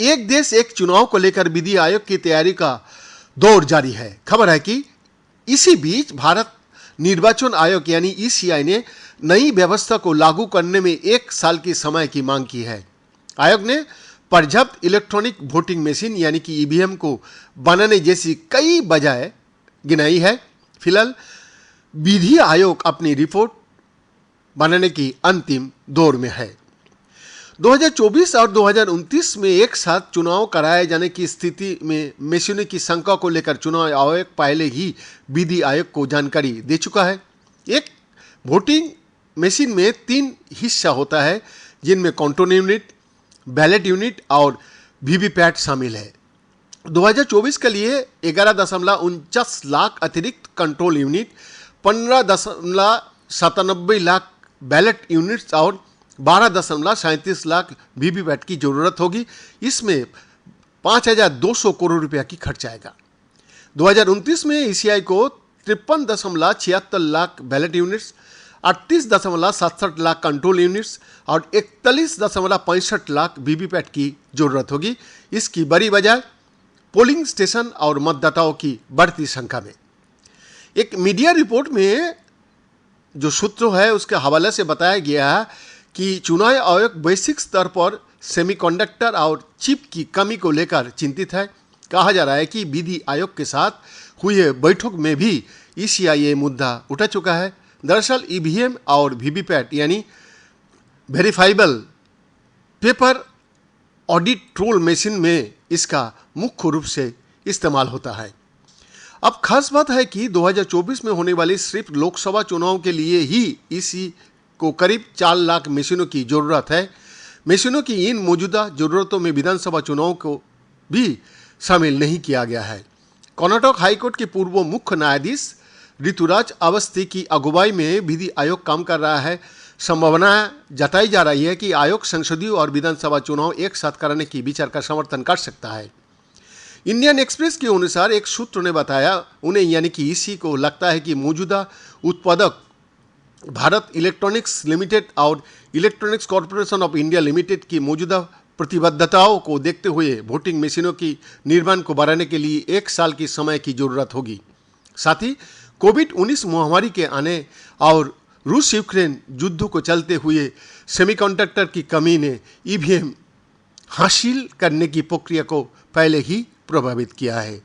एक देश एक चुनाव को लेकर विधि आयोग की तैयारी का दौर जारी है। खबर है कि इसी बीच भारत निर्वाचन आयोग यानी ईसीआई ने नई व्यवस्था को लागू करने में 1 साल की समय की मांग की है। आयोग ने पर्याप्त इलेक्ट्रॉनिक वोटिंग मशीन यानी कि ईवीएम को बनाने जैसी कई वजह गिनाई है। फिलहाल विधि आयोग अपनी रिपोर्ट बनाने की अंतिम दौर में है। 2024 और 2029 में एक साथ चुनाव कराए जाने की स्थिति में मशीनों की संख्या को लेकर चुनाव आयोग पहले ही विधि आयोग को जानकारी दे चुका है। एक वोटिंग मशीन में 3 हिस्सा होता है, जिनमें कंट्रोल यूनिट, बैलेट यूनिट और वीवीपैट शामिल है। 2024 के लिए 11.49 लाख अतिरिक्त control unit, 15.97 lakh ballot units और 12.37 लाख वीवीपैट की जरूरत होगी। इसमें 5,200 करोड़ रुपया की खर्च आएगा। 2029 में ईसीआई को 53.76 lakh ballot units, 38.67 lakh control units और 41.65 लाख वीवीपैट की जरूरत होगी। इसकी बड़ी वजह पोलिंग स्टेशन और मतदाताओं की बढ़ती संख्या में। एक मीडिया रिपोर्ट में जो सूत्र है उसके हवाले से बताया गया है कि चुनाव आयोग वैश्विक स्तर पर सेमीकंडक्टर और चिप की कमी को लेकर चिंतित है। कहा जा रहा है कि विधि आयोग के साथ हुए बैठक में भी ईसीआई ये मुद्दा उठा चुका है। दरअसल ईवीएम और वीवीपैट यानी verifiable paper audit roll machine में इसका मुख्य रूप से इस्तेमाल होता है। अब खास बात है कि 2024 में होने वाली सिर्फ लोकसभा चुनाव के लिए ही ईसी को करीब 4 लाख मशीनों की जरूरत है। मशीनों की इन मौजूदा जरूरतों में विधानसभा चुनाव को भी शामिल नहीं किया गया है। कर्नाटक हाईकोर्ट के पूर्व मुख्य न्यायाधीश ऋतुराज अवस्थी की अगुवाई में विधि आयोग काम कर रहा है। संभावना जताई जा रही है कि आयोग संसदीय और विधानसभा चुनाव एक साथ कराने की विचार का समर्थन कर सकता है। इंडियन एक्सप्रेस के अनुसार एक सूत्र ने बताया उन्हें यानी कि ईसी को लगता है कि मौजूदा उत्पादक भारत इलेक्ट्रॉनिक्स लिमिटेड और electronics corporation of India limited की मौजूदा प्रतिबद्धताओं को देखते हुए वोटिंग मशीनों की निर्माण को बढ़ाने के लिए 1 साल की समय की जरूरत होगी। साथ ही कोविड-19 महामारी के आने और रूस यूक्रेन युद्ध को चलते हुए सेमीकंडक्टर की कमी ने ईवीएम हासिल करने की प्रक्रिया को पहले ही प्रभावित किया है।